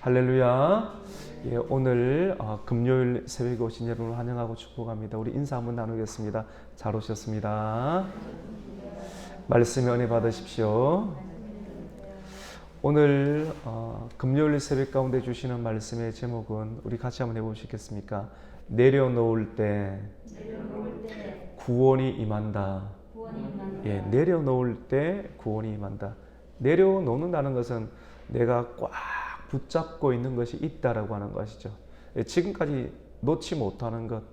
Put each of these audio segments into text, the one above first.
할렐루야. 예, 오늘 금요일 새벽에 오신 여러분을 환영하고 축복합니다. 우리 인사 한번 나누겠습니다. 잘 오셨습니다. 말씀에 은혜 받으십시오. 오늘 금요일 새벽 가운데 주시는 말씀의 제목은 우리 같이 한번 해보시겠습니까? 내려놓을 때 구원이 임한다. 예, 내려놓을 때 구원이 임한다. 내려놓는다는 것은 내가 꽉 붙잡고 있는 것이 있다라고 하는 것이죠. 예, 지금까지 놓지 못하는 것,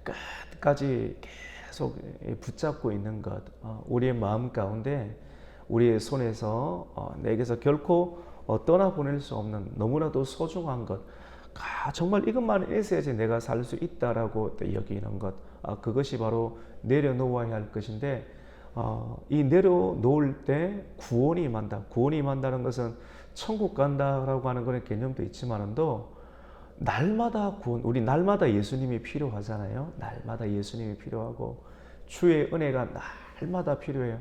끝까지 계속 붙잡고 있는 것, 우리의 마음 가운데 우리의 손에서 내게서 결코 떠나보낼 수 없는 너무나도 소중한 것, 정말 이것만 있어야지 내가 살 수 있다라고 여기는 것, 그것이 바로 내려놓아야 할 것인데, 이 내려놓을 때 구원이 임한다. 구원이 임한다는 것은 천국 간다라고 하는 그런 개념도 있지만도 날마다 구원, 우리 날마다 예수님이 필요하잖아요. 날마다 예수님이 필요하고 주의 은혜가 날마다 필요해요.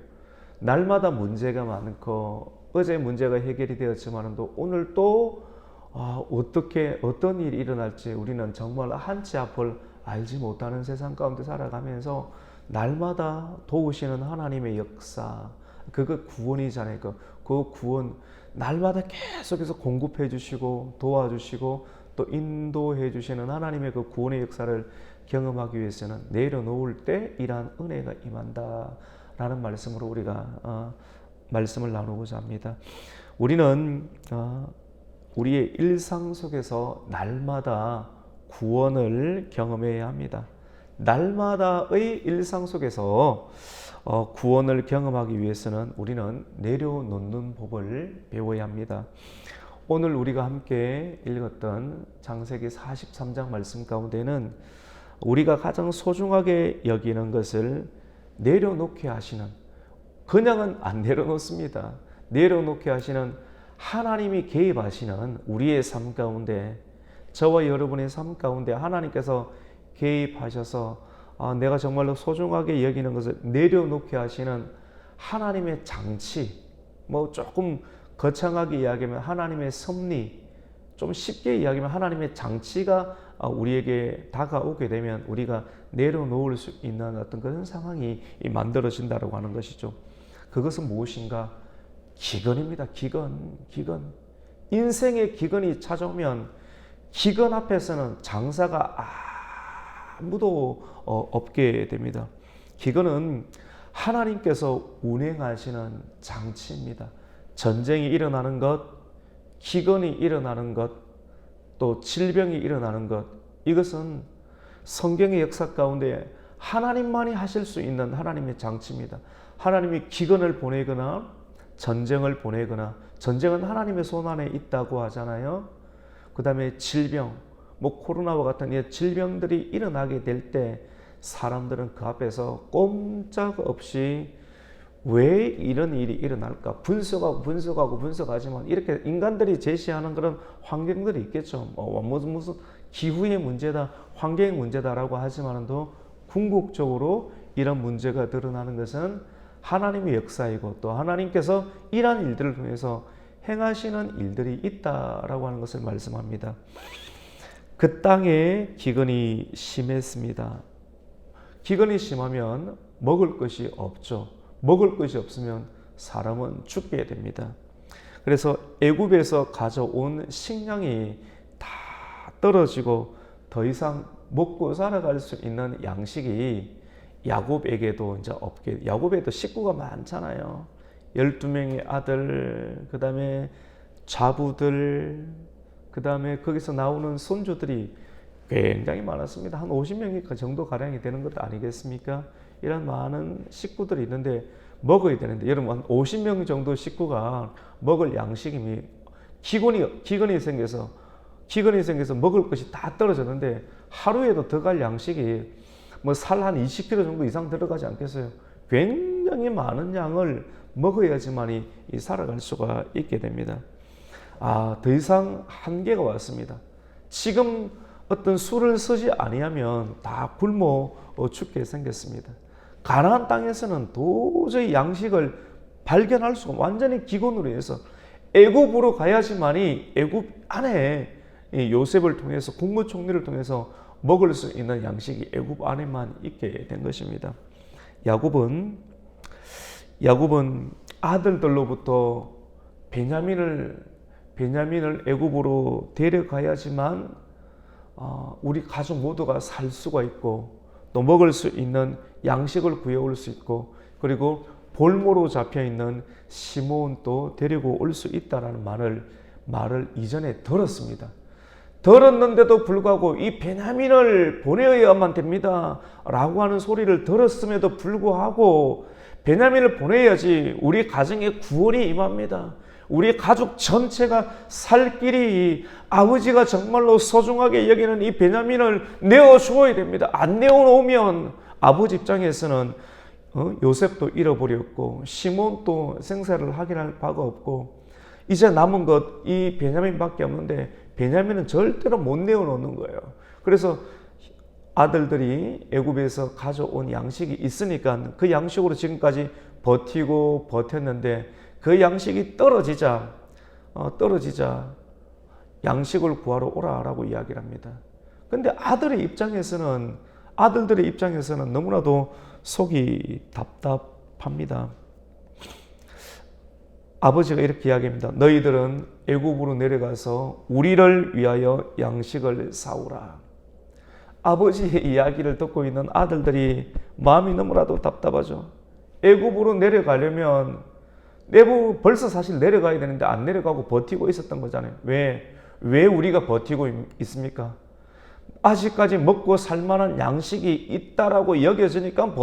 날마다 문제가 많고 어제 문제가 해결이 되었지만도 오늘 또 어떤 일이 일어날지 우리는 정말 한치 앞을 알지 못하는 세상 가운데 살아가면서 날마다 도우시는 하나님의 역사, 그거 구원이잖아요. 그 구원 날마다 계속해서 공급해 주시고 도와주시고 또 인도해 주시는 하나님의 그 구원의 역사를 경험하기 위해서는 내려놓을 때 이러한 은혜가 임한다 라는 말씀으로 우리가 말씀을 나누고자 합니다. 우리는 우리의 일상 속에서 날마다 구원을 경험해야 합니다. 날마다의 일상 속에서 구원을 경험하기 위해서는 우리는 내려놓는 법을 배워야 합니다. 오늘 우리가 함께 읽었던 창세기 43장 말씀 가운데는 우리가 가장 소중하게 여기는 것을 내려놓게 하시는, 그냥은 안 내려놓습니다. 내려놓게 하시는 하나님이 개입하시는 우리의 삶 가운데, 저와 여러분의 삶 가운데 하나님께서 개입하셔서 내가 정말로 소중하게 여기는 것을 내려놓게 하시는 하나님의 장치, 조금 거창하게 이야기하면 하나님의 섭리, 좀 쉽게 이야기하면 하나님의 장치가 우리에게 다가오게 되면 우리가 내려놓을 수 있는 어떤 그런 상황이 만들어진다고 하는 것이죠. 그것은 무엇인가? 기근입니다. 기근. 인생의 기근이 찾아오면 기근 앞에서는 장사가 아무도 없게 됩니다. 기근은 하나님께서 운행하시는 장치입니다. 전쟁이 일어나는 것, 기근이 일어나는 것, 또 질병이 일어나는 것, 이것은 성경의 역사 가운데 하나님만이 하실 수 있는 하나님의 장치입니다. 하나님이 기근을 보내거나 전쟁을 보내거나, 전쟁은 하나님의 손 안에 있다고 하잖아요. 그 다음에 질병, 코로나와 같은 질병들이 일어나게 될 때 사람들은 그 앞에서 꼼짝없이 왜 이런 일이 일어날까 분석하지만 이렇게 인간들이 제시하는 그런 환경들이 있겠죠. 무슨 기후의 문제다, 환경의 문제다라고 하지만도 궁극적으로 이런 문제가 드러나는 것은 하나님의 역사이고 또 하나님께서 이러한 일들을 통해서 행하시는 일들이 있다라고 하는 것을 말씀합니다. 그 땅에 기근이 심했습니다. 기근이 심하면 먹을 것이 없죠. 먹을 것이 없으면 사람은 죽게 됩니다. 그래서 애굽에서 가져온 식량이 다 떨어지고 더 이상 먹고 살아갈 수 있는 양식이 야곱에게도 이제 없게, 야곱에도 식구가 많잖아요. 12명의 아들, 그 다음에 자부들, 그 다음에 거기서 나오는 손주들이 굉장히 많았습니다. 한 50명 정도 가량이 되는 것 아니겠습니까? 이런 많은 식구들이 있는데 먹어야 되는데, 여러분 한 50명 정도 식구가 먹을 양식이 기근이 생겨서 먹을 것이 다 떨어졌는데 하루에도 더 갈 양식이 살 한 20kg 정도 이상 들어가지 않겠어요? 굉장히 많은 양을 먹어야지만 살아갈 수가 있게 됩니다. 더 이상 한계가 왔습니다. 지금 어떤 술을 쓰지 아니하면 다 굶어 죽게 생겼습니다. 가나안 땅에서는 도저히 양식을 발견할 수가, 완전히 기근으로 해서 애굽으로 가야지만이 애굽 안에 이 요셉을 통해서 국무총리를 통해서 먹을 수 있는 양식이 애굽 안에만 있게 된 것입니다. 야곱은 아들들로부터 베냐민을 애굽으로 데려가야지만 우리 가족 모두가 살 수가 있고 또 먹을 수 있는 양식을 구해올 수 있고 그리고 볼모로 잡혀있는 시몬도 데리고 올 수 있다는 말을 이전에 들었습니다. 들었는데도 불구하고 이 베냐민을 보내야만 됩니다 라고 하는 소리를 들었음에도 불구하고 베냐민을 보내야지 우리 가정에 구원이 임합니다. 우리 가족 전체가 살 길이 아버지가 정말로 소중하게 여기는 이 베냐민을 내어주어야 됩니다. 안 내어놓으면 아버지 입장에서는 요셉도 잃어버렸고 시몬도 생사를 확인할 바가 없고 이제 남은 것 이 베냐민밖에 없는데 베냐민은 절대로 못 내어놓는 거예요. 그래서 아들들이 애굽에서 가져온 양식이 있으니까 그 양식으로 지금까지 버티고 버텼는데 그 양식이 떨어지자 양식을 구하러 오라라고 이야기를 합니다. 근데 아들들의 입장에서는 너무나도 속이 답답합니다. 아버지가 이렇게 이야기합니다. 너희들은 애굽으로 내려가서 우리를 위하여 양식을 사오라. 아버지의 이야기를 듣고 있는 아들들이 마음이 너무나도 답답하죠. 애굽으로 내려가려면 벌써 사실 내려가야 되는데 안 내려가고 버티고 있었던 거잖아요. 왜 우리가 버티고 있습니까? 아직까지 먹고 살만한 양식이 있다라고 여겨지니까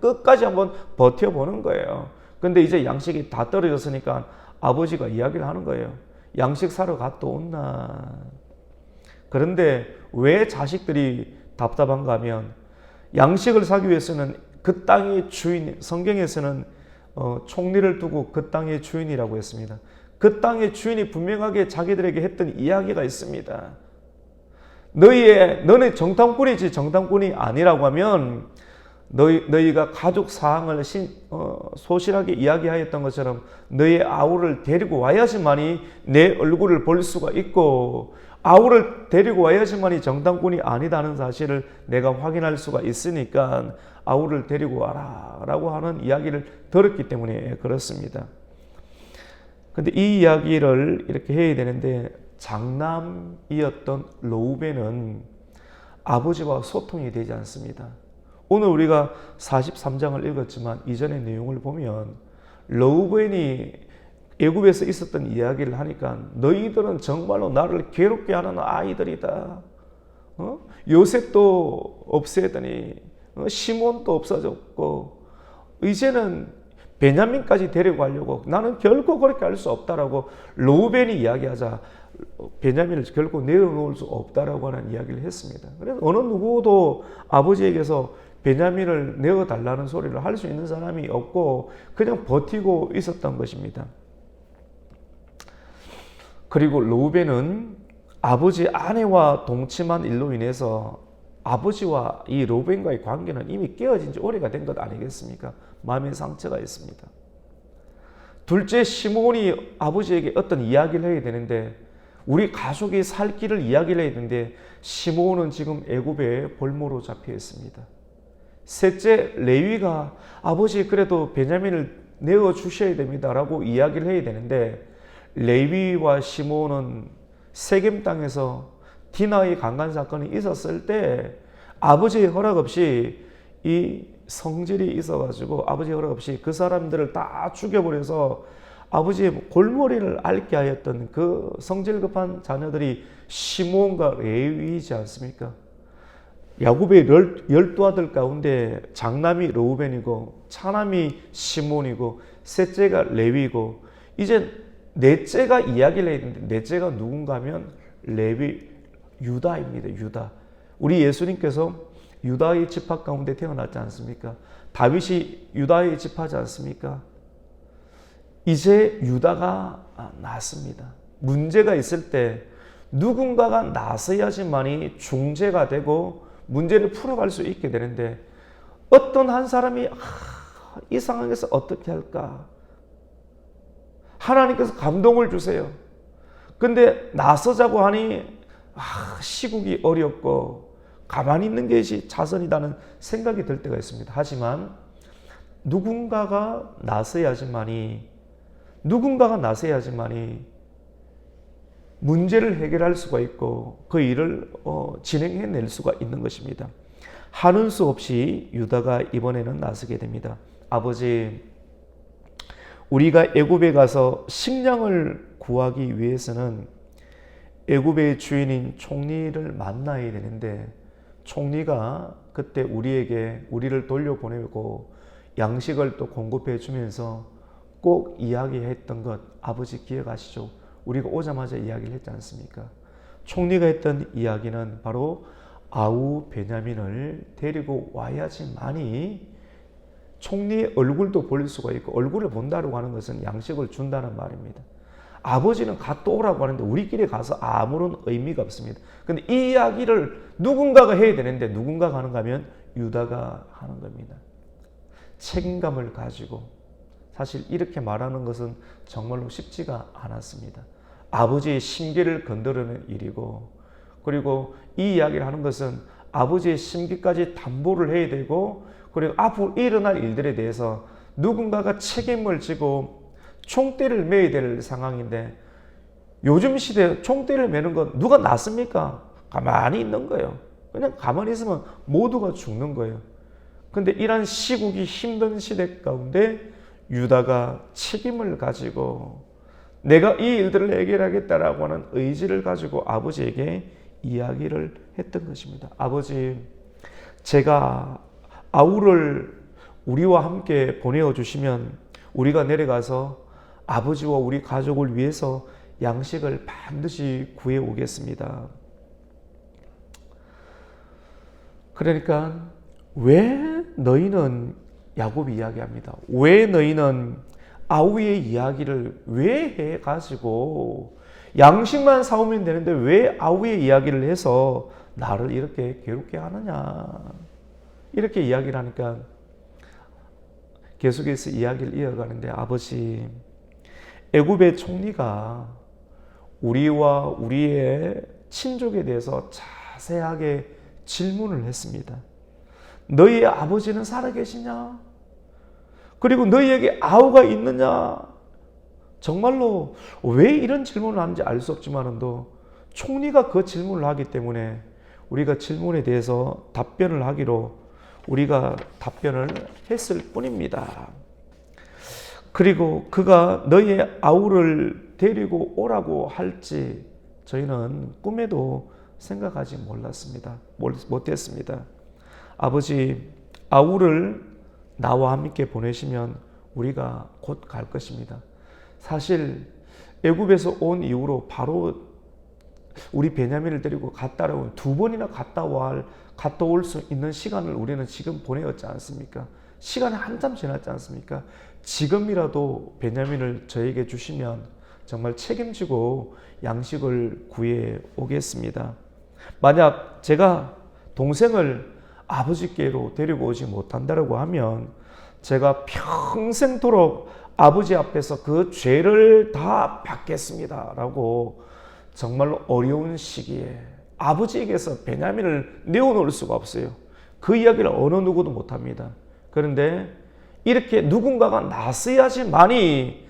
끝까지 한번 버텨보는 거예요. 근데 이제 양식이 다 떨어졌으니까 아버지가 이야기를 하는 거예요. 양식 사러 갔다 온나. 그런데 왜 자식들이 답답한가 하면 양식을 사기 위해서는 그 땅의 주인, 성경에서는 총리를 두고 그 땅의 주인이라고 했습니다. 그 땅의 주인이 분명하게 자기들에게 했던 이야기가 있습니다. 너네 정탐꾼이지 정탐꾼이 아니라고 하면 너희가 가족 사항을 소실하게 이야기하였던 것처럼 너의 아우를 데리고 와야지만이 내 얼굴을 볼 수가 있고 아우를 데리고 와야지만이 정탐꾼이 아니다는 사실을 내가 확인할 수가 있으니까 아우를 데리고 와라 라고 하는 이야기를 들었기 때문에 그렇습니다. 근데 이 이야기를 이렇게 해야 되는데 장남이었던 르우벤은 아버지와 소통이 되지 않습니다. 오늘 우리가 43장을 읽었지만 이전의 내용을 보면 르우벤이 애굽에서 있었던 이야기를 하니까 너희들은 정말로 나를 괴롭게 하는 아이들이다. 요셉도 없애더니 시몬도 없어졌고 이제는 베냐민까지 데려가려고 나는 결코 그렇게 할 수 없다라고 르우벤이 이야기하자 베냐민을 결코 내려놓을 수 없다라고 하는 이야기를 했습니다. 그래서 어느 누구도 아버지에게서 베냐민을 내어달라는 소리를 할 수 있는 사람이 없고 그냥 버티고 있었던 것입니다. 그리고 르우벤은 아버지 아내와 동침한 일로 인해서 아버지와 이 르우벤과의 관계는 이미 깨어진 지 오래가 된 것 아니겠습니까? 마음의 상처가 있습니다. 둘째 시몬이 아버지에게 어떤 이야기를 해야 되는데 우리 가족이 살 길을 이야기를 해야 되는데 시몬은 지금 애굽에 볼모로 잡혀 있습니다. 셋째 레위가 아버지 그래도 베냐민을 내어주셔야 됩니다 라고 이야기를 해야 되는데 레위와 시몬은 세겜 땅에서 디나의 강간 사건이 있었을 때 아버지의 허락 없이 이 성질이 있어가지고 아버지의 허락 없이 그 사람들을 다 죽여버려서 아버지의 골머리를 앓게 하였던 그 성질 급한 자녀들이 시몬과 레위이지 않습니까? 야곱의 12아들 가운데 장남이 르우벤이고 차남이 시몬이고 셋째가 레위고 이제 넷째가 이야기를 해야 되는데 넷째가 누군가 하면 유다입니다. 유다. 우리 예수님께서 유다의 지파 가운데 태어났지 않습니까? 다윗이 유다의 지파지 않습니까? 이제 유다가 났습니다. 문제가 있을 때 누군가가 나서야지만이 중재가 되고 문제를 풀어갈 수 있게 되는데 어떤 한 사람이 이 상황에서 어떻게 할까? 하나님께서 감동을 주세요. 근데 나서자고 하니 시국이 어렵고 가만히 있는 것이 자선이라는 생각이 들 때가 있습니다. 하지만 누군가가 나서야지만이 문제를 해결할 수가 있고 그 일을 진행해낼 수가 있는 것입니다. 하는 수 없이 유다가 이번에는 나서게 됩니다. 아버지, 우리가 애굽에 가서 식량을 구하기 위해서는 애굽의 주인인 총리를 만나야 되는데 총리가 그때 우리를 돌려보내고 양식을 또 공급해 주면서 꼭 이야기했던 것 아버지 기억하시죠? 우리가 오자마자 이야기를 했지 않습니까? 총리가 했던 이야기는 바로 아우 베냐민을 데리고 와야지만이 총리의 얼굴도 볼 수가 있고 얼굴을 본다고 하는 것은 양식을 준다는 말입니다. 아버지는 갔다 오라고 하는데 우리끼리 가서 아무런 의미가 없습니다. 근데 이 이야기를 누군가가 해야 되는데 누군가가 하는가 하면 유다가 하는 겁니다. 책임감을 가지고 사실 이렇게 말하는 것은 정말로 쉽지가 않았습니다. 아버지의 심기를 건드리는 일이고 그리고 이 이야기를 하는 것은 아버지의 심기까지 담보를 해야 되고 그리고 앞으로 일어날 일들에 대해서 누군가가 책임을 지고 총대를 매야 될 상황인데 요즘 시대에 총대를 매는 건 누가 낫습니까? 가만히 있는 거예요. 그냥 가만히 있으면 모두가 죽는 거예요. 근데 이런 시국이 힘든 시대 가운데 유다가 책임을 가지고 내가 이 일들을 해결하겠다라고 하는 의지를 가지고 아버지에게 이야기를 했던 것입니다. 아버지, 제가 아우를 우리와 함께 보내어 주시면 우리가 내려가서 아버지와 우리 가족을 위해서 양식을 반드시 구해 오겠습니다. 그러니까 왜 너희는 야곱이 이야기합니다. 왜 너희는 아우의 이야기를 왜 해가지고 양식만 사오면 되는데 왜 아우의 이야기를 해서 나를 이렇게 괴롭게 하느냐. 이렇게 이야기를 하니까 계속해서 이야기를 이어가는데 아버지, 애굽의 총리가 우리와 우리의 친족에 대해서 자세하게 질문을 했습니다. 너희의 아버지는 살아계시냐? 그리고 너희에게 아우가 있느냐? 정말로 왜 이런 질문을 하는지 알 수 없지만도 총리가 그 질문을 하기 때문에 우리가 질문에 대해서 답변을 하기로 우리가 답변을 했을 뿐입니다. 그리고 그가 너희의 아우를 데리고 오라고 할지 저희는 꿈에도 생각하지 못했습니다. 아버지, 아우를 나와 함께 보내시면 우리가 곧 갈 것입니다. 사실 애굽에서 온 이후로 바로 우리 베냐민을 데리고 갔다라고 두 번이나 갔다 올 수 있는 시간을 우리는 지금 보내었지 않습니까? 시간이 한참 지났지 않습니까? 지금이라도 베냐민을 저에게 주시면 정말 책임지고 양식을 구해 오겠습니다. 만약 제가 동생을 아버지께로 데리고 오지 못한다고 하면 제가 평생토록 아버지 앞에서 그 죄를 다 받겠습니다 라고 정말로 어려운 시기에 아버지에게서 베냐민을 내어놓을 수가 없어요. 그 이야기를 어느 누구도 못합니다. 그런데 이렇게 누군가가 나서야지만이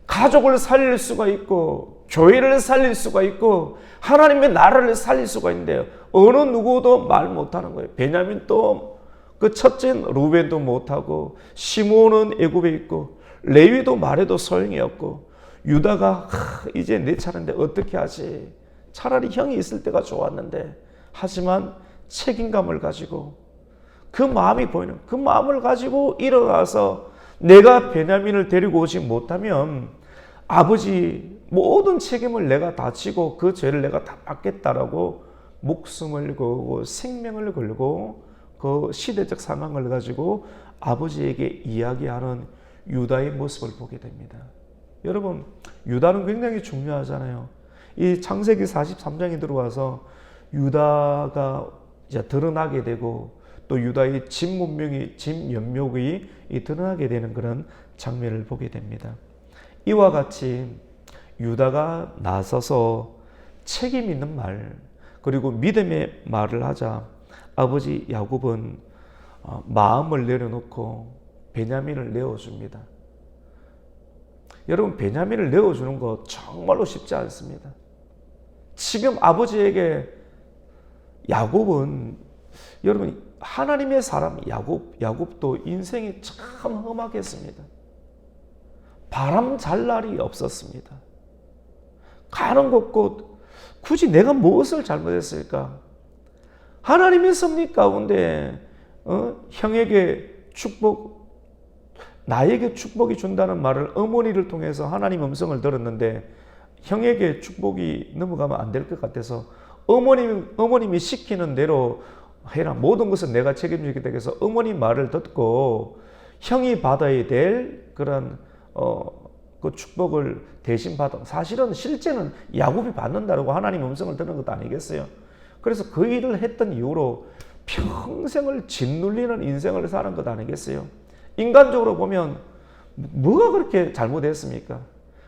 가족을 살릴 수가 있고 교회를 살릴 수가 있고 하나님의 나라를 살릴 수가 있는데요. 어느 누구도 말 못하는 거예요. 베냐민도 그 첫째는 루벤도 못하고 시므온은 애굽에 있고 레위도 말해도 소용이 없고 유다가 이제 내 차례인데 어떻게 하지? 차라리 형이 있을 때가 좋았는데 하지만 책임감을 가지고 그 마음이 보이는 그 마음을 가지고 일어나서 내가 베냐민을 데리고 오지 못하면 아버지 모든 책임을 내가 다 지고 그 죄를 내가 다 받겠다라고 목숨을 걸고 생명을 걸고 그 시대적 상황을 가지고 아버지에게 이야기하는 유다의 모습을 보게 됩니다. 여러분, 유다는 굉장히 중요하잖아요. 이 창세기 43장에 들어와서 유다가 이제 드러나게 되고 또 유다의 진면목이 드러나게 되는 그런 장면을 보게 됩니다. 이와 같이 유다가 나서서 책임 있는 말, 그리고 믿음의 말을 하자 아버지 야곱은 마음을 내려놓고 베냐민을 내어줍니다. 여러분, 베냐민을 내어주는 거 정말로 쉽지 않습니다. 지금 아버지에게 야곱은, 여러분, 하나님의 사람 야곱도 인생이 참 험악했습니다. 바람 잘 날이 없었습니다. 가는 곳곳 굳이 내가 무엇을 잘못했을까? 하나님의 섭리 가운데 형에게 나에게 축복이 준다는 말을 어머니를 통해서 하나님 음성을 들었는데 형에게 축복이 넘어가면 안 될 것 같아서 어머님이 시키는 대로 해라. 모든 것은 내가 책임지겠다 해서 어머니 말을 듣고 형이 받아야 될 그런 그 축복을 대신 받아. 사실은 실제는 야곱이 받는다고 하나님 음성을 듣는 것도 아니겠어요. 그래서 그 일을 했던 이후로 평생을 짓눌리는 인생을 사는 것 아니겠어요. 인간적으로 보면 뭐가 그렇게 잘못했습니까?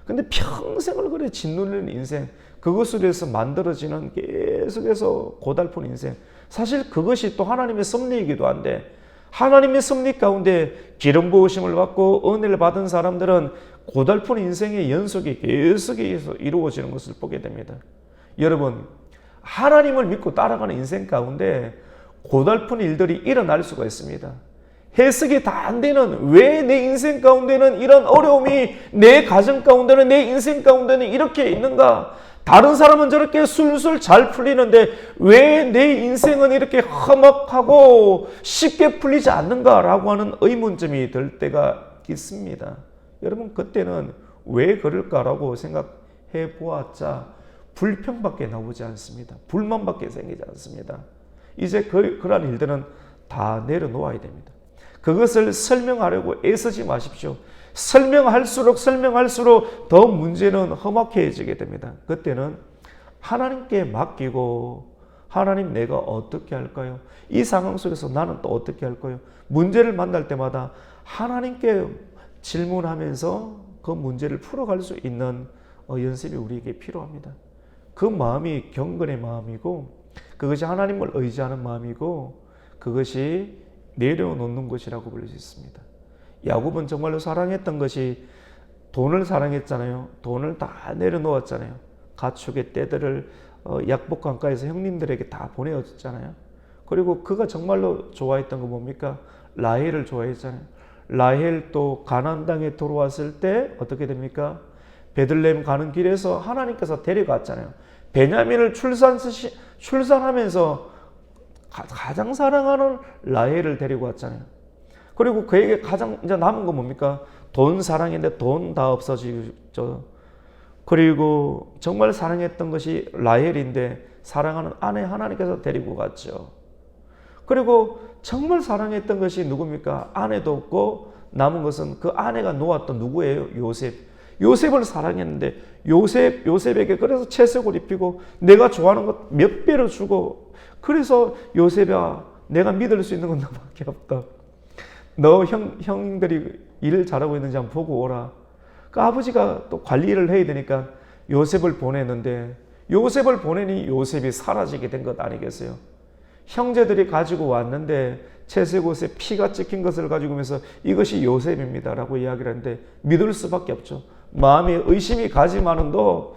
근데 평생을 그래 짓눌리는 인생, 그것으로 해서 만들어지는 계속해서 고달픈 인생, 사실 그것이 또 하나님의 섭리이기도 한데, 하나님의 섭리 가운데 기름 부으심을 받고 은혜를 받은 사람들은 고달픈 인생의 연속이 계속해서 이루어지는 것을 보게 됩니다. 여러분, 하나님을 믿고 따라가는 인생 가운데 고달픈 일들이 일어날 수가 있습니다. 해석이 다 안 되는, 왜 내 인생 가운데는 이런 어려움이, 내 가정 가운데는, 내 인생 가운데는 이렇게 있는가? 다른 사람은 저렇게 술술 잘 풀리는데 왜 내 인생은 이렇게 험악하고 쉽게 풀리지 않는가라고 하는 의문점이 들 때가 있습니다. 여러분, 그때는 왜 그럴까라고 생각해 보았자 불평밖에 나오지 않습니다. 불만밖에 생기지 않습니다. 이제 그러한 일들은 다 내려놓아야 됩니다. 그것을 설명하려고 애쓰지 마십시오. 설명할수록 더 문제는 험악해지게 됩니다. 그때는 하나님께 맡기고, 하나님, 내가 어떻게 할까요? 이 상황 속에서 나는 또 어떻게 할까요? 문제를 만날 때마다 하나님께 질문하면서 그 문제를 풀어갈 수 있는 연습이 우리에게 필요합니다. 그 마음이 경건의 마음이고, 그것이 하나님을 의지하는 마음이고, 그것이 내려놓는 것이라고 부를 수 있습니다. 야곱은 정말로 사랑했던 것이 돈을 사랑했잖아요. 돈을 다 내려놓았잖아요. 가축의 떼들을 약복강가에서 형님들에게 다 보내줬잖아요. 그리고 그가 정말로 좋아했던 건 뭡니까? 라헬을 좋아했잖아요. 라헬도 가나안 땅에 들어왔을 때 어떻게 됩니까? 베들레헴 가는 길에서 하나님께서 데려갔잖아요. 베냐민을 출산하면서 가장 사랑하는 라헬을 데리고 왔잖아요. 그리고 그에게 가장 이제 남은 건 뭡니까? 돈 사랑인데 돈 다 없어지죠. 그리고 정말 사랑했던 것이 라헬인데 사랑하는 아내 하나님께서 데리고 갔죠. 그리고 정말 사랑했던 것이 누굽니까? 아내도 없고 남은 것은 그 아내가 놓았던 누구예요? 요셉. 요셉을 사랑했는데 요셉에게 그래서 채색을 입히고 내가 좋아하는 것 몇 배로 주고, 그래서 요셉아, 내가 믿을 수 있는 건 너밖에 없다. 너 형들이 일을 잘하고 있는지 한번 보고 오라. 그 아버지가 또 관리를 해야 되니까 요셉을 보냈는데, 요셉을 보내니 요셉이 사라지게 된 것 아니겠어요? 형제들이 가지고 왔는데 채색 옷에 피가 찍힌 것을 가지고 오면서 이것이 요셉입니다라고 이야기를 하는데 믿을 수밖에 없죠. 마음에 의심이 가지만은도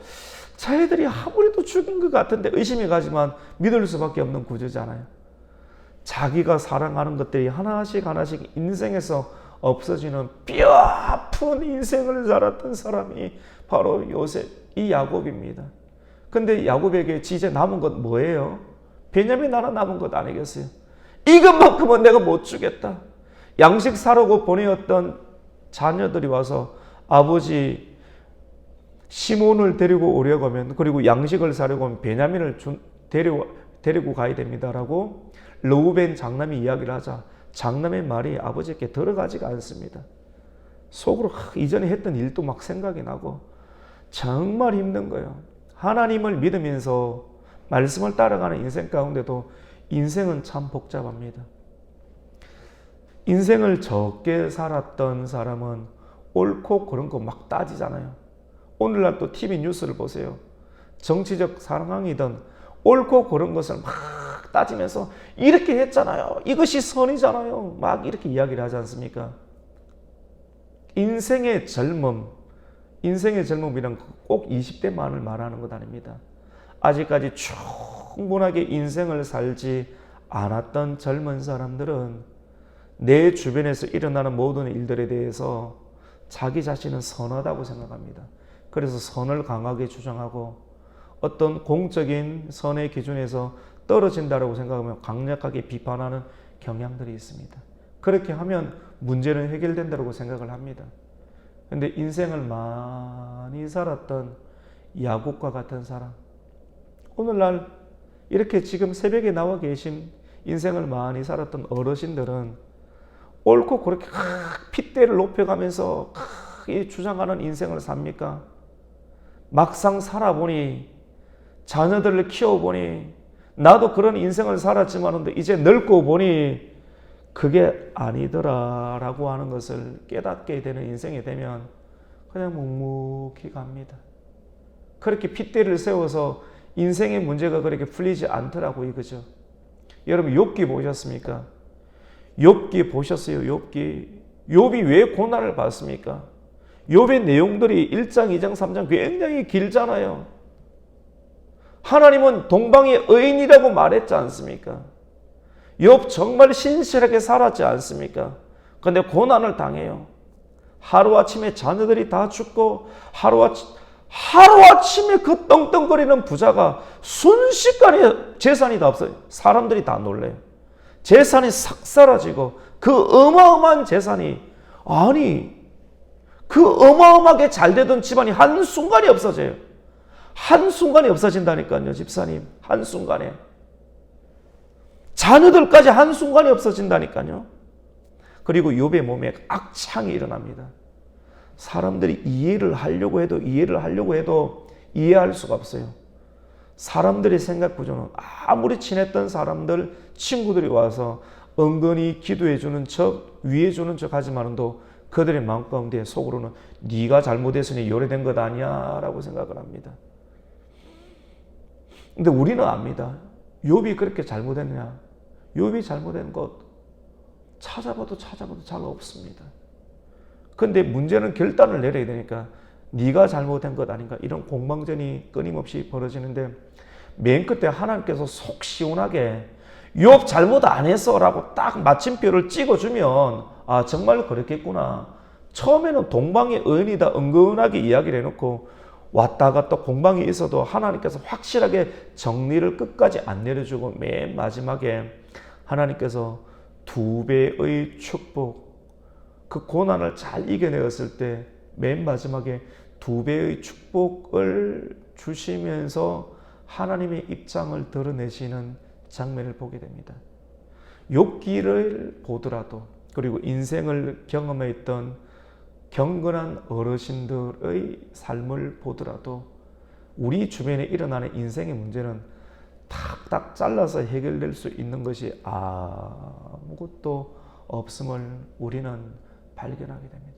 자기들이 아무래도 죽인 것 같은데 의심이 가지만 믿을 수밖에 없는 구조잖아요. 자기가 사랑하는 것들이 하나씩 인생에서 없어지는 뼈아픈 인생을 살았던 사람이 바로 요셉, 이 야곱입니다. 근데 야곱에게 이제 남은 것 뭐예요? 베냐민 하나 남은 것 아니겠어요? 이것만큼은 내가 못 주겠다. 양식 사려고 보내었던 자녀들이 와서 아버지 시몬을 데리고 오려고 하면, 그리고 양식을 사려고 하면 베냐민을 데리고 가야 됩니다라고 르우벤 장남이 이야기를 하자 장남의 말이 아버지께 들어가지가 않습니다. 속으로 이전에 했던 일도 막 생각이 나고 정말 힘든 거예요. 하나님을 믿으면서 말씀을 따라가는 인생 가운데도 인생은 참 복잡합니다. 인생을 적게 살았던 사람은 옳고 그런 거 막 따지잖아요. 오늘날 또 TV 뉴스를 보세요. 정치적 상황이든 옳고 그런 것을 막 따지면서 이렇게 했잖아요. 이것이 선이잖아요. 막 이렇게 이야기를 하지 않습니까? 인생의 젊음이란 꼭 20대만을 말하는 것 아닙니다. 아직까지 충분하게 인생을 살지 않았던 젊은 사람들은 내 주변에서 일어나는 모든 일들에 대해서 자기 자신은 선하다고 생각합니다. 그래서 선을 강하게 주장하고 어떤 공적인 선의 기준에서 떨어진다고 생각하면 강력하게 비판하는 경향들이 있습니다. 그렇게 하면 문제는 해결된다고 생각을 합니다. 근데 인생을 많이 살았던 야곱과 같은 사람, 오늘날 이렇게 지금 새벽에 나와 계신 인생을 많이 살았던 어르신들은 옳고 그렇게 핏대를 높여가면서 주장하는 인생을 삽니까? 막상 살아보니, 자녀들을 키워보니, 나도 그런 인생을 살았지만 이제 늙고 보니 그게 아니더라라고 하는 것을 깨닫게 되는 인생이 되면 그냥 묵묵히 갑니다. 그렇게 핏대를 세워서 인생의 문제가 그렇게 풀리지 않더라고 이거죠. 여러분 욥기 보셨습니까? 욥기 보셨어요? 욥이 왜 고난을 받습니까? 욥의 내용들이 1장, 2장, 3장 굉장히 길잖아요. 하나님은 동방의 의인이라고 말했지 않습니까? 욥 정말 신실하게 살았지 않습니까? 그런데 고난을 당해요. 하루아침에 자녀들이 다 죽고 하루아침에 그 떵떵거리는 부자가 순식간에 재산이 다 없어요. 사람들이 다 놀래요. 재산이 싹 사라지고 그 어마어마한 재산이 그 어마어마하게 잘 되던 집안이 한순간에 없어져요. 한순간에 없어진다니까요, 집사님. 한순간에. 자녀들까지 한순간에 없어진다니까요. 그리고 욥의 몸에 악창이 일어납니다. 사람들이 이해를 하려고 해도 이해할 수가 없어요. 사람들의 생각 구조는 아무리 친했던 사람들, 친구들이 와서 은근히 기도해 주는 척, 위해 주는 척 하지만도 그들의 마음 가운데 속으로는 네가 잘못했으니 요래된 것 아니야 라고 생각을 합니다. 근데 우리는 압니다. 욥이 그렇게 잘못했냐? 욥이 잘못된 것 찾아봐도 잘 없습니다. 근데 문제는 결단을 내려야 되니까 네가 잘못한 것 아닌가 이런 공방전이 끊임없이 벌어지는데 맨 끝에 하나님께서 속 시원하게 욥 잘못 안 했어 라고 딱 마침표를 찍어주면 정말 그랬겠구나. 처음에는 동방의 의인이다 은근하게 이야기를 해놓고 왔다 갔다 공방이 있어도 하나님께서 확실하게 정리를 끝까지 안 내려주고 맨 마지막에 하나님께서 2배의 축복, 그 고난을 잘 이겨내었을 때 맨 마지막에 2배의 축복을 주시면서 하나님의 입장을 드러내시는 장면을 보게 됩니다. 욥기를 보더라도 그리고 인생을 경험했던 경건한 어르신들의 삶을 보더라도 우리 주변에 일어나는 인생의 문제는 탁탁 잘라서 해결될 수 있는 것이 아무것도 없음을 우리는 발견하게 됩니다.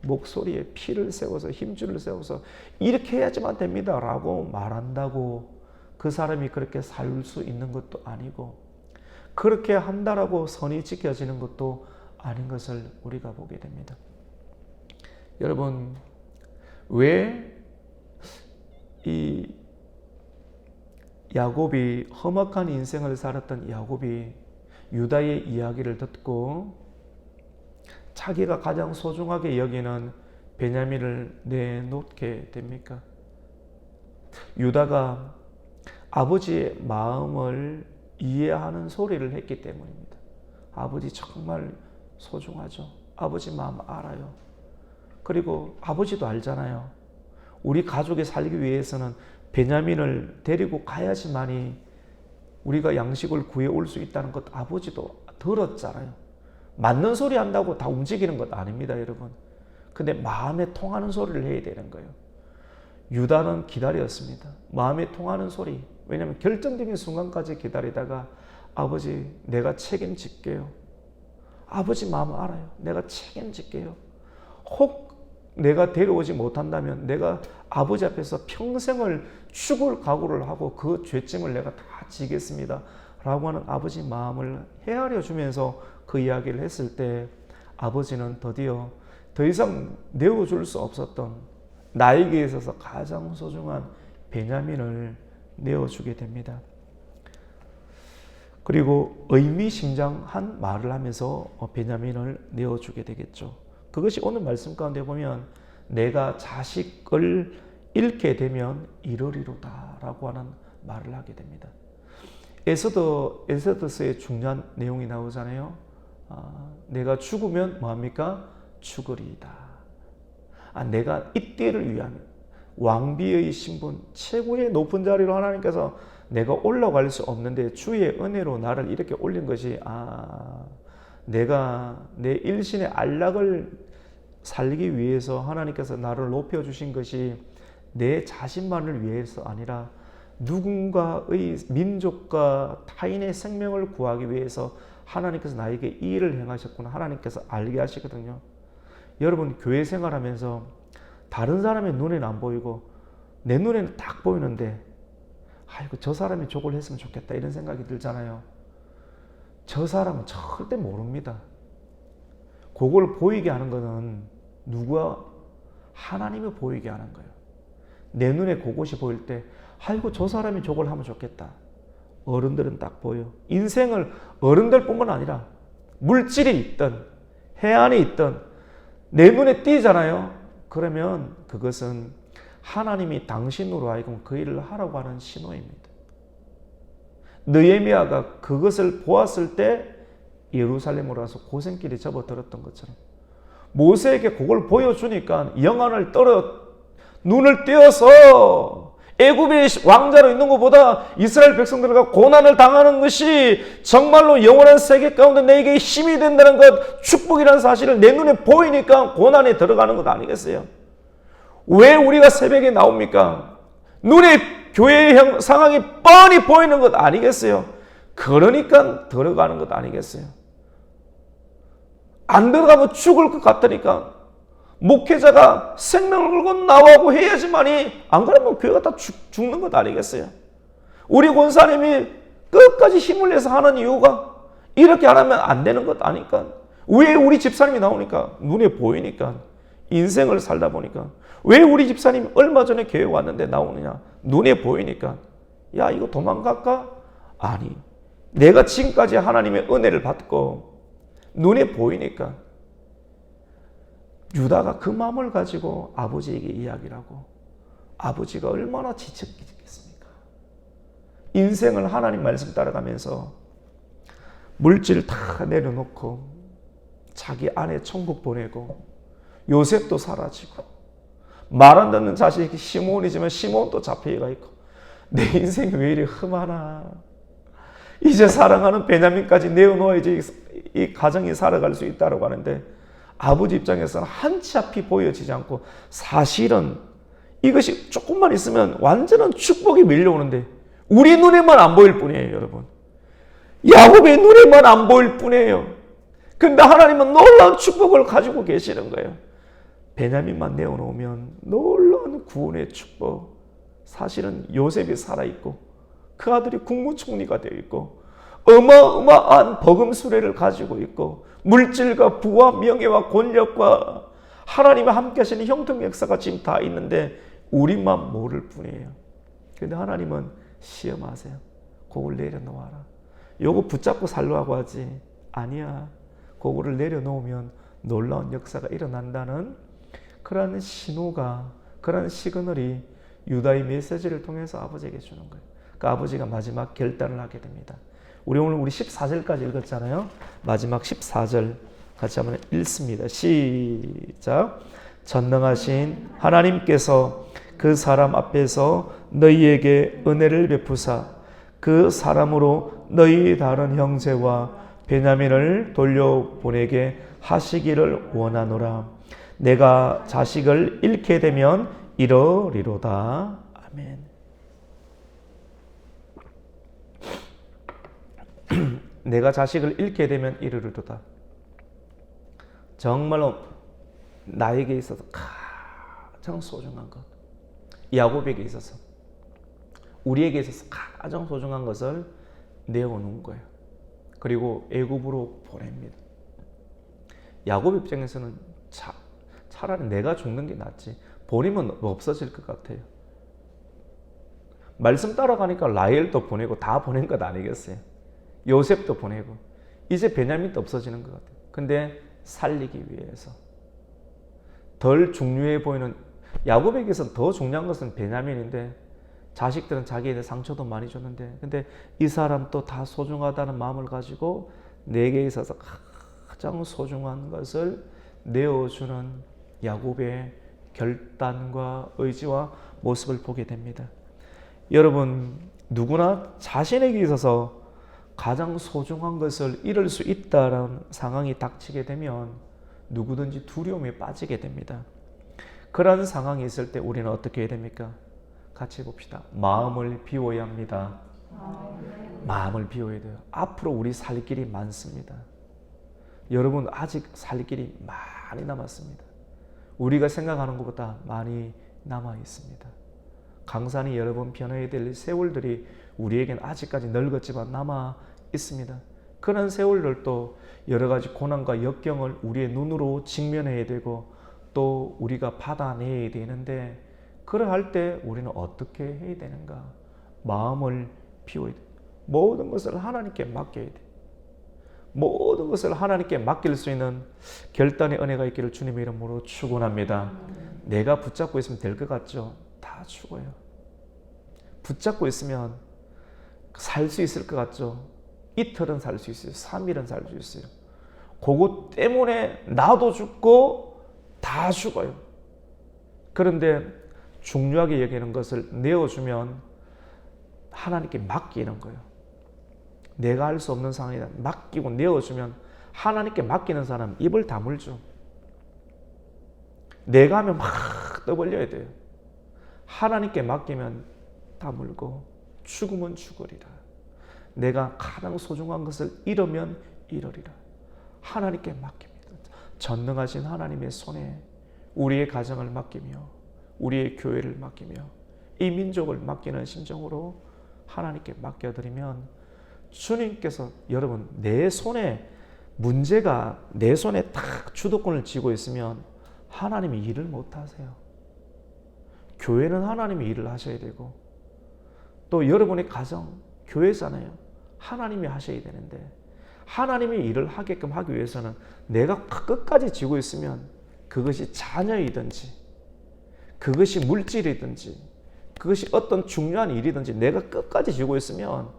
목소리에 피를 세워서 힘줄을 세워서 이렇게 해야지만 됩니다 라고 말한다고 그 사람이 그렇게 살 수 있는 것도 아니고 그렇게 한다라고 선이 지켜지는 것도 아닌 것을 우리가 보게 됩니다. 여러분, 왜 이 야곱이 험악한 인생을 살았던 야곱이 유다의 이야기를 듣고 자기가 가장 소중하게 여기는 베냐민을 내놓게 됩니까? 유다가 아버지의 마음을 이해하는 소리를 했기 때문입니다. 아버지 정말 소중하죠. 아버지 마음 알아요. 그리고 아버지도 알잖아요. 우리 가족이 살기 위해서는 베냐민을 데리고 가야지만이 우리가 양식을 구해올 수 있다는 것 아버지도 들었잖아요. 맞는 소리 한다고 다 움직이는 것 아닙니다, 여러분. 근데 마음에 통하는 소리를 해야 되는 거예요. 유다는 기다렸습니다. 마음에 통하는 소리. 왜냐하면 결정적인 순간까지 기다리다가 아버지 내가 책임질게요. 아버지 마음 알아요. 내가 책임질게요. 혹 내가 데려오지 못한다면 내가 아버지 앞에서 평생을 죽을 각오를 하고 그 죄짐을 내가 다 지겠습니다 라고 하는 아버지 마음을 헤아려 주면서 그 이야기를 했을 때 아버지는 드디어 더 이상 내어줄 수 없었던 나에게 있어서 가장 소중한 베냐민을 내어주게 됩니다. 그리고 의미심장한 말을 하면서 베냐민을 내어주게 되겠죠. 그것이 오늘 말씀 가운데 보면 내가 자식을 잃게 되면 이러리로다 라고 하는 말을 하게 됩니다. 에스더서의 중요한 내용이 나오잖아요. 내가 죽으면 뭐합니까? 죽으리이다. 내가 이때를 위하면 왕비의 신분 최고의 높은 자리로 하나님께서 내가 올라갈 수 없는데 주의 은혜로 나를 이렇게 올린 것이 내가 내 일신의 안락을 살기 위해서 하나님께서 나를 높여주신 것이 내 자신만을 위해서 아니라 누군가의 민족과 타인의 생명을 구하기 위해서 하나님께서 나에게 이 일을 행하셨구나 하나님께서 알게 하시거든요. 여러분 교회 생활하면서 다른 사람의 눈에는 안 보이고 내 눈에는 딱 보이는데 아이고 저 사람이 저걸 했으면 좋겠다 이런 생각이 들잖아요. 저 사람은 절대 모릅니다. 그걸 보이게 하는 것은 누가? 하나님이 보이게 하는 거예요. 내 눈에 그것이 보일 때 아이고 저 사람이 저걸 하면 좋겠다. 어른들은 딱 보여. 인생을 어른들뿐만 아니라 물질이 있든 해안이 있든 내 눈에 띄잖아요. 그러면 그것은 하나님이 당신으로 하여금 그 일을 하라고 하는 신호입니다. 느헤미야가 그것을 보았을 때 예루살렘으로 와서 고생길에 접어들었던 것처럼 모세에게 그걸 보여주니까 영안을 눈을 떼어서 애굽의 왕자로 있는 것보다 이스라엘 백성들과 고난을 당하는 것이 정말로 영원한 세계 가운데 내게 힘이 된다는 것, 축복이라는 사실을 내 눈에 보이니까 고난에 들어가는 것 아니겠어요? 왜 우리가 새벽에 나옵니까? 눈에 교회의 상황이 뻔히 보이는 것 아니겠어요? 그러니까 들어가는 것 아니겠어요? 안 들어가면 죽을 것 같으니까 목회자가 생명을 걸고 나오고 해야지만이 안 그러면 교회가 다 죽는 것 아니겠어요? 우리 권사님이 끝까지 힘을 내서 하는 이유가 이렇게 안 하면 안 되는 것 아니까. 왜 우리 집사님이 나오니까? 눈에 보이니까. 인생을 살다 보니까. 왜 우리 집사님이 얼마 전에 교회 왔는데 나오느냐? 눈에 보이니까. 야 이거 도망갈까? 아니. 내가 지금까지 하나님의 은혜를 받고 눈에 보이니까. 유다가 그 마음을 가지고 아버지에게 이야기를 하고 아버지가 얼마나 지쳤겠습니까? 인생을 하나님 말씀 따라가면서 물질을 다 내려놓고 자기 아내 천국 보내고 요셉도 사라지고 말 안 듣는 자식이 시몬이지만 시몬도 잡혀가 있고 내 인생이 왜 이리 험하나. 이제 사랑하는 베냐민까지 내어놓아야지 이 가정이 살아갈 수 있다고 하는데 아버지 입장에서는 한치 앞이 보여지지 않고 사실은 이것이 조금만 있으면 완전한 축복이 밀려오는데 우리 눈에만 안 보일 뿐이에요. 여러분. 야곱의 눈에만 안 보일 뿐이에요. 근데 하나님은 놀라운 축복을 가지고 계시는 거예요. 베냐민만 내어놓으면 놀라운 구원의 축복. 사실은 요셉이 살아있고 그 아들이 국무총리가 되어 있고 어마어마한 버금 수레를 가지고 있고 물질과 부와 명예와 권력과 하나님과 함께 하시는 형통 역사가 지금 다 있는데 우리만 모를 뿐이에요. 그런데 하나님은 시험하세요. 그걸 내려놓아라. 요거 붙잡고 살라고 하지. 아니야. 그거를 내려놓으면 놀라운 역사가 일어난다는 그러한 신호가, 그러한 시그널이 유다의 메시지를 통해서 아버지에게 주는 거예요. 그 아버지가 마지막 결단을 하게 됩니다. 오늘 14절까지 읽었잖아요. 마지막 14절 같이 한번 읽습니다. 시작. 전능하신 하나님께서 그 사람 앞에서 너희에게 은혜를 베푸사 그 사람으로 너희 다른 형제와 베냐민을 돌려보내게 하시기를 원하노라. 내가 자식을 잃게 되면 이러리로다. 아멘. 내가 자식을 잃게 되면 이르리로다. 정말로 나에게 있어서 가장 소중한 것. 야곱에게 있어서, 우리에게 있어서 가장 소중한 것을 내어놓은 거예요. 그리고 애굽으로 보냅니다. 야곱 입장에서는 차라리 내가 죽는 게 낫지, 보내면 없어질 것 같아요. 말씀 따라가니까 라헬도 보내고 다 보낸 것 아니겠어요? 요셉도 보내고 이제 베냐민도 없어지는 것 같아요. 근데 살리기 위해서 덜 중요해 보이는, 야곱에게서 더 중요한 것은 베냐민인데 자식들은 자기에 상처도 많이 줬는데, 근데 이 사람도 다 소중하다는 마음을 가지고 내게 있어서 가장 소중한 것을 내어주는 야곱의 결단과 의지와 모습을 보게 됩니다. 여러분, 누구나 자신에게 있어서 가장 소중한 것을 잃을 수 있다는 상황이 닥치게 되면 누구든지 두려움에 빠지게 됩니다. 그런 상황이 있을 때 우리는 어떻게 해야 됩니까? 같이 봅시다. 마음을 비워야 합니다. 마음을 비워야 돼요. 앞으로 우리 살 길이 많습니다. 여러분, 아직 살 길이 많이 남았습니다. 우리가 생각하는 것보다 많이 남아 있습니다. 강산이 여러 번 변해야 될 세월들이 우리에게는 아직까지 늙었지만 남아 있습니다. 그런 세월들도 여러 가지 고난과 역경을 우리의 눈으로 직면해야 되고 또 우리가 받아내야 되는데, 그러할 때 우리는 어떻게 해야 되는가? 마음을 비워야 돼. 모든 것을 하나님께 맡겨야 돼. 모든 것을 하나님께 맡길 수 있는 결단의 은혜가 있기를 주님의 이름으로 축원합니다. 내가 붙잡고 있으면 될 것 같죠? 다 죽어요. 붙잡고 있으면 살 수 있을 것 같죠? 이틀은 살 수 있어요. 3일은 살 수 있어요. 그것 때문에 나도 죽고 다 죽어요. 그런데 중요하게 여기는 것을 내어주면 하나님께 맡기는 거예요. 내가 할 수 없는 상황이다. 맡기고 내어주면 하나님께 맡기는 사람 입을 다물죠. 내가 하면 막 떠벌려야 돼요. 하나님께 맡기면 다물고 죽으면 죽으리라. 내가 가장 소중한 것을 잃으면 잃으리라. 하나님께 맡깁니다. 전능하신 하나님의 손에 우리의 가정을 맡기며 우리의 교회를 맡기며 이 민족을 맡기는 심정으로 하나님께 맡겨드리면 주님께서, 여러분, 내 손에 문제가 내 손에 딱 주도권을 쥐고 있으면 하나님이 일을 못하세요. 교회는 하나님이 일을 하셔야 되고 또 여러분의 가정, 교회잖아요. 하나님이 하셔야 되는데 하나님이 일을 하게끔 하기 위해서는 내가 끝까지 쥐고 있으면 그것이 자녀이든지 그것이 물질이든지 그것이 어떤 중요한 일이든지 내가 끝까지 쥐고 있으면,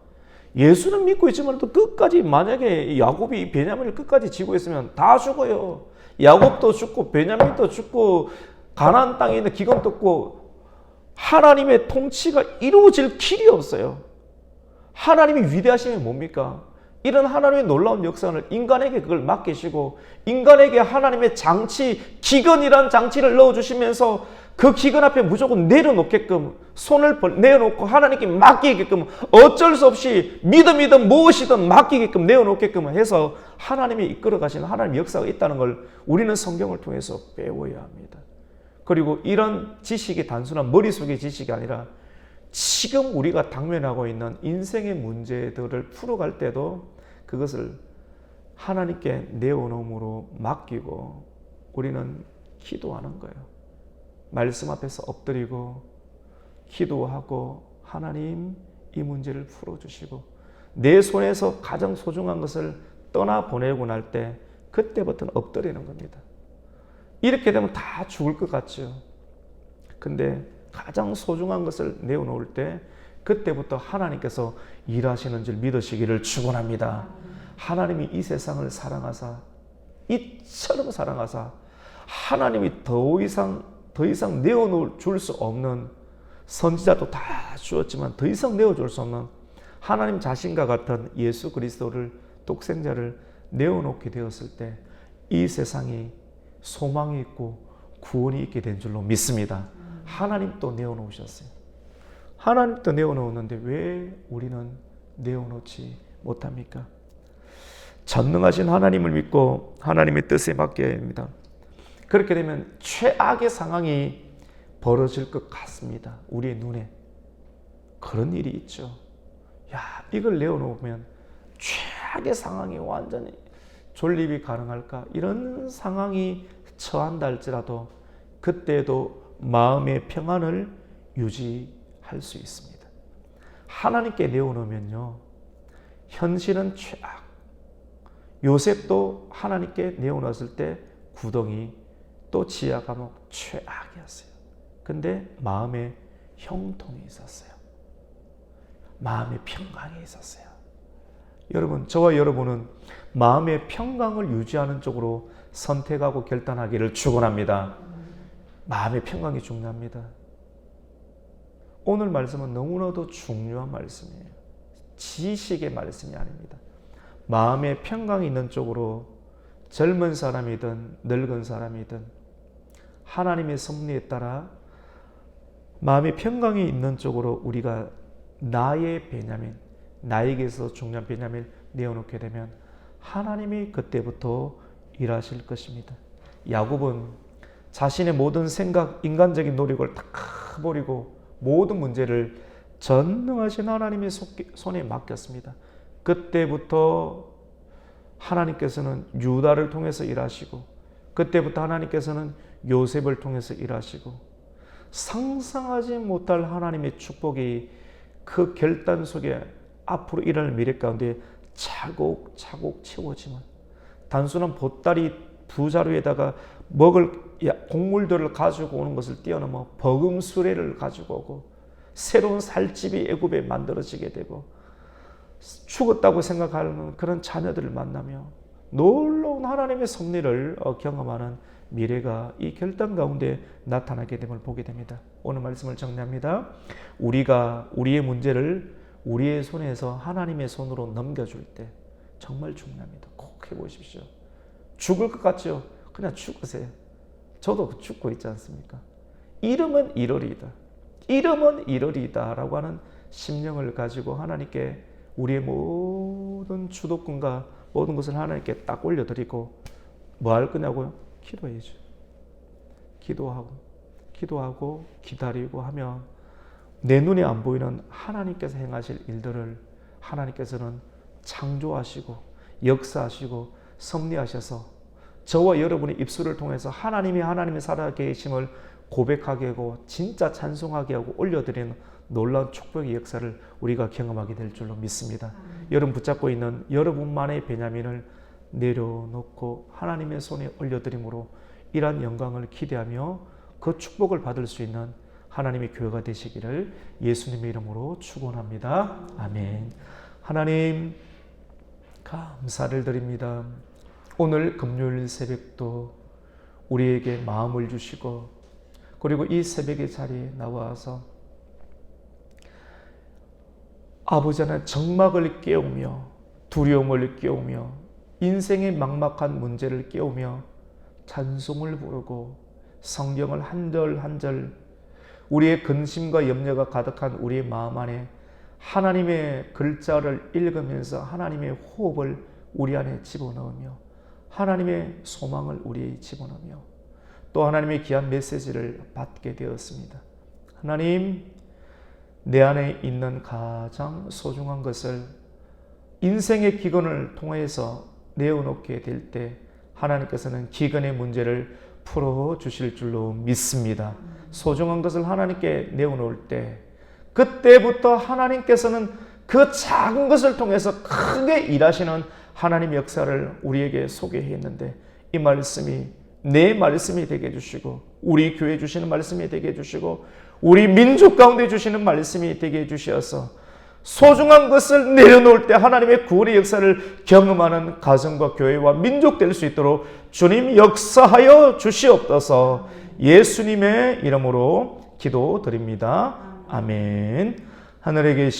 예수는 믿고 있지만 또 끝까지, 만약에 야곱이 베냐민을 끝까지 쥐고 있으면 다 죽어요. 야곱도 죽고 베냐민도 죽고 가나안 땅에 있는 기근도 없고 하나님의 통치가 이루어질 길이 없어요. 하나님이 위대하심이 뭡니까? 이런 하나님의 놀라운 역사를 인간에게 그걸 맡기시고 인간에게 하나님의 장치, 기근이란 장치를 넣어주시면서 그 기근 앞에 무조건 내려놓게끔, 손을 내어놓고 하나님께 맡기게끔, 어쩔 수 없이 믿음이든 무엇이든 맡기게끔 내어놓게끔 해서 하나님이 이끌어 가시는 하나님의 역사가 있다는 걸 우리는 성경을 통해서 배워야 합니다. 그리고 이런 지식이 단순한 머릿속의 지식이 아니라 지금 우리가 당면하고 있는 인생의 문제들을 풀어갈 때도 그것을 하나님께 내어놓음으로 맡기고 우리는 기도하는 거예요. 말씀 앞에서 엎드리고 기도하고, 하나님 이 문제를 풀어주시고 내 손에서 가장 소중한 것을 떠나보내고 날 때 그때부터는 엎드리는 겁니다. 이렇게 되면 다 죽을 것 같죠. 근데 가장 소중한 것을 내어놓을 때 그때부터 하나님께서 일하시는 줄 믿으시기를 축원합니다. 하나님이 이 세상을 사랑하사, 이처럼 사랑하사, 하나님이 더 이상 내어줄 수 없는, 선지자도 다 주었지만 더 이상 내어줄 수 없는 하나님 자신과 같은 예수 그리스도를, 독생자를 내어놓게 되었을 때 이 세상이 소망이 있고 구원이 있게 된 줄로 믿습니다. 하나님도 내어놓으셨어요. 하나님도 내어놓았는데 왜 우리는 내어놓지 못합니까? 전능하신 하나님을 믿고 하나님의 뜻에 맡겨야 합니다. 그렇게 되면 최악의 상황이 벌어질 것 같습니다. 우리의 눈에. 그런 일이 있죠. 야, 이걸 내어놓으면 최악의 상황이 완전히 존립이 가능할까? 이런 상황이 처한다 할지라도 그때도 마음의 평안을 유지할 수 있습니다. 하나님께 내어놓으면요, 현실은 최악. 요셉도 하나님께 내어놨을 때 구덩이, 또 지하 감옥, 최악이었어요. 근데 마음에 형통이 있었어요. 마음의 평강이 있었어요. 여러분, 저와 여러분은 마음의 평강을 유지하는 쪽으로 선택하고 결단하기를 축원합니다. 마음의 평강이 중요합니다. 오늘 말씀은 너무나도 중요한 말씀이에요. 지식의 말씀이 아닙니다. 마음의 평강이 있는 쪽으로 젊은 사람이든 늙은 사람이든 하나님의 섭리에 따라 마음의 평강이 있는 쪽으로 우리가 나의 베냐민, 나에게서 중요한 베냐민을 내어놓게 되면 하나님이 그때부터 일하실 것입니다. 야곱은 자신의 모든 생각, 인간적인 노력을 다 버리고 모든 문제를 전능하신 하나님의 손에 맡겼습니다. 그때부터 하나님께서는 유다를 통해서 일하시고, 그때부터 하나님께서는 요셉을 통해서 일하시고, 상상하지 못할 하나님의 축복이 그 결단 속에 앞으로 일어날 미래 가운데 차곡차곡 채워지면, 단순한 보따리 부자루에다가 먹을 곡물들을 가지고 오는 것을 뛰어넘어 버금 수레를 가지고 오고, 새로운 살집이 애굽에 만들어지게 되고, 죽었다고 생각하는 그런 자녀들을 만나며 놀라운 하나님의 섭리를 경험하는 미래가 이 결단 가운데 나타나게 됨을 보게 됩니다. 오늘 말씀을 정리합니다. 우리가 우리의 문제를 우리의 손에서 하나님의 손으로 넘겨줄 때 정말 중요합니다. 꼭 해보십시오. 죽을 것 같죠? 그냥 죽으세요. 저도 죽고 있지 않습니까? 이름은 이러리이다. 이름은 이러리이다 라고 하는 심령을 가지고 하나님께 우리의 모든 주도권과 모든 것을 하나님께 딱 올려드리고 뭐 할 거냐고요? 기도해야죠. 기도하고 기다리고 하면 내 눈에 안 보이는 하나님께서 행하실 일들을 하나님께서는 창조하시고 역사하시고 섭리하셔서 저와 여러분의 입술을 통해서 하나님이 살아 계심을 고백하게 하고 진짜 찬송하게 하고 올려드리는 놀라운 축복의 역사를 우리가 경험하게 될 줄로 믿습니다. 여러분 붙잡고 있는 여러분만의 베냐민을 내려놓고 하나님의 손에 올려드림으로 이러한 영광을 기대하며 그 축복을 받을 수 있는 하나님의 교회가 되시기를 예수님의 이름으로 축원합니다. 아멘. 하나님 감사를 드립니다. 오늘 금요일 새벽도 우리에게 마음을 주시고 그리고 이 새벽의 자리에 나와서 아버지 하나님 정막을 깨우며 두려움을 깨우며 인생의 막막한 문제를 깨우며 찬송을 부르고 성경을 한 절 한 절 우리의 근심과 염려가 가득한 우리의 마음 안에 하나님의 글자를 읽으면서 하나님의 호흡을 우리 안에 집어넣으며 하나님의 소망을 우리에 집어넣으며 또 하나님의 귀한 메시지를 받게 되었습니다. 하나님, 내 안에 있는 가장 소중한 것을 인생의 기근을 통해서 내어놓게 될 때 하나님께서는 기근의 문제를 풀어주실 줄로 믿습니다. 소중한 것을 하나님께 내어놓을 때 그때부터 하나님께서는 그 작은 것을 통해서 크게 일하시는 하나님의 역사를 우리에게 소개했는데 이 말씀이 내 말씀이 되게 해주시고 우리 교회 주시는 말씀이 되게 해주시고 우리 민족 가운데 주시는 말씀이 되게 해주셔서 소중한 것을 내려놓을 때 하나님의 구원의 역사를 경험하는 가정과 교회와 민족 될 수 있도록 주님 역사하여 주시옵소서. 예수님의 이름으로 기도드립니다. 아멘. 하늘에 계신